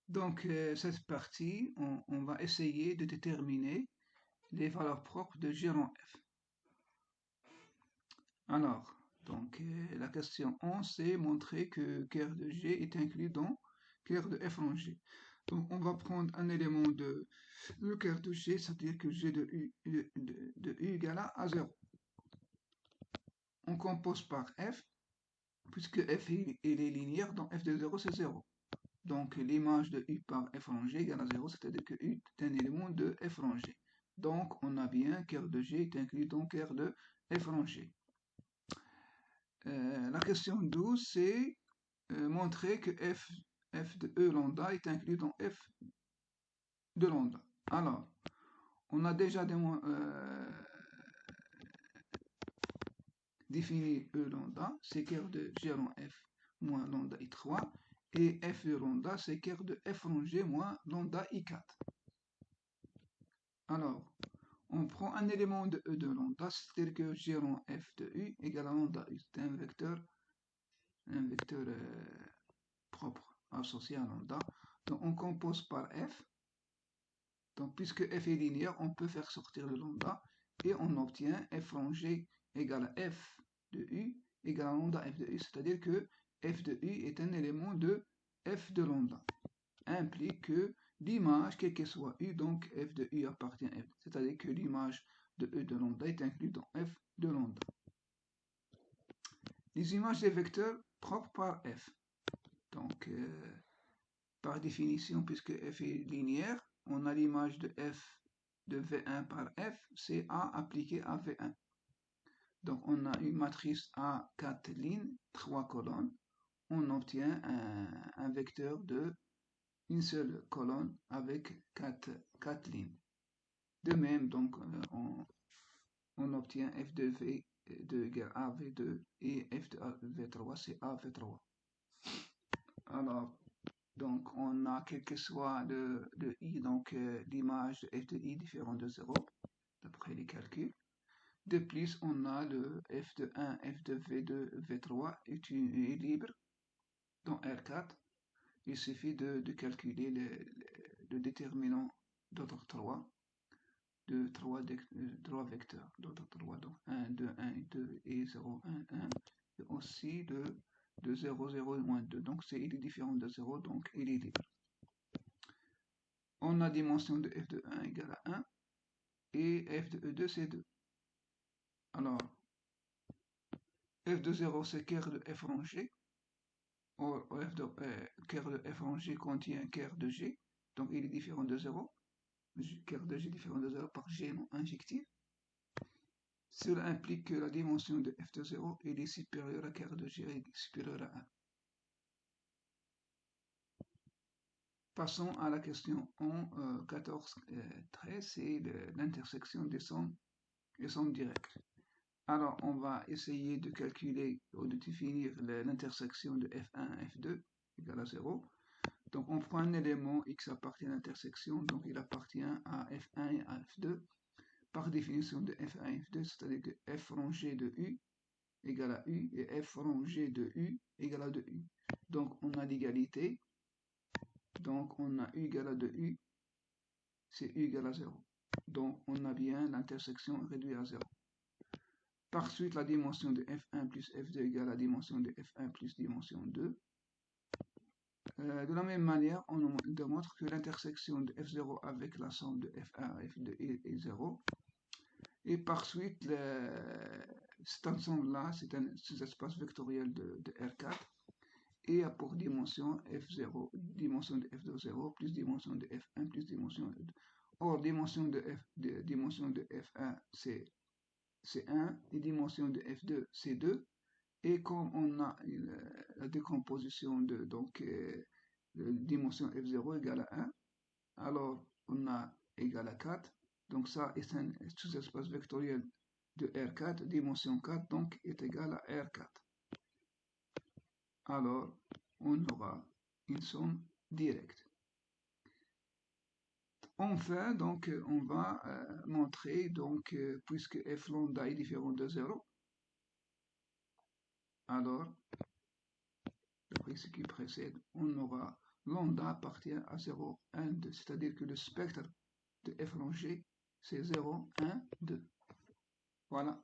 Donc, cette partie, on va essayer de déterminer les valeurs propres de G rond F. Alors, donc, la question 11, c'est montrer que Ker de G est inclus dans Ker de F rond G. Donc, on va prendre un élément de le Ker de G, c'est-à-dire que G de U, de U égale à 0. On compose par F, puisque F il est linéaire, donc F de 0 c'est 0. Donc l'image de U par F rangé égale à 0, c'est-à-dire que U est un élément de F rangé. Donc on a bien Ker de G est inclus dans Ker de F rangé. La question 12, c'est montrer que F de E lambda est inclus dans F de lambda. Alors, on a déjà défini E lambda, c'est Ker de G rond F moins lambda I3, et F de lambda, c'est Ker de F rangé moins lambda I4. Alors, on prend un élément de E de lambda, c'est-à-dire que G rond F de U égale à lambda U. C'est un vecteur propre associé à lambda. Donc on compose par F. Donc puisque F est linéaire, on peut faire sortir le lambda et on obtient F rangé égale à F de U égale à lambda F de U. C'est-à-dire que F de U est un élément de F de lambda. Implique que l'image, quel que soit U, donc F de U appartient à F. C'est-à-dire que l'image de E de lambda est incluse dans F de lambda. Les images des vecteurs propres par F. Donc, par définition, puisque F est linéaire, on a l'image de F de V1 par F, c'est A appliqué à V1. Donc, on a une matrice A 4 lignes, 3 colonnes. On obtient un vecteur de une seule colonne avec 4 lignes. De même, donc, on obtient f de v2 égale a v2 et f de v3 c'est a v3. Alors, donc, on a quel que soit le i, donc l'image de f de i différent de 0, d'après les calculs. De plus, on a le f de 1, f de v2, v3 est libre dans R4. Il suffit de calculer le déterminant d'autre 3 de 3 vecteurs, d'autres 3, donc 1, 2, 1, 2 et 0, 1, 1, et aussi de 0, 0 et moins 2. Donc il est différent de 0, donc il est libre. On a dimension de f de 1 égale à 1 et f de E2 c'est 2. Alors, f de 0 c'est Ker de f rangé. Or, f de Ker de f rangé contient Ker de G, donc il est différent de 0. Ker de G différent de 0 par G non injectif. Cela implique que la dimension de f de 0 est supérieure à Ker de G est supérieure à 1. Passons à la question 14-13, c'est l'intersection des sommes directes. Alors, on va essayer de calculer ou de définir l'intersection de f1 et f2 égale à 0. Donc, on prend un élément x appartient à l'intersection, donc il appartient à f1 et à f2. Par définition de f1 et f2, c'est-à-dire que f rangé de u égale à u et f rangé de u égale à 2u. Donc, on a l'égalité. Donc, on a u égale à 2u, c'est u égale à 0. Donc, on a bien l'intersection réduite à 0. Par suite, la dimension de f1 plus f2 égale à la dimension de f1 plus dimension 2. De la même manière, on démontre que l'intersection de f0 avec la somme de f1 et f2 est 0. Et par suite, cet ensemble-là, c'est un sous-espace vectoriel de R4. Et a pour dimension f0, dimension de f2 0 plus dimension de f1 plus dimension de 2. Or, dimension de f1 c'est 1 et dimension de f2 c'est 2. Et comme on a la décomposition de dimension f0 égale à 1, alors on a égale à 4. Donc ça est un sous-espace vectoriel de R4, dimension 4, donc est égal à R4. Alors, on aura une somme directe. Enfin, donc, on va montrer, donc, puisque f lambda est différent de 0, alors, d'après ce qui précède, on aura lambda appartient à 0, 1, 2. C'est-à-dire que le spectre de f rangé, c'est 0, 1, 2. Voilà.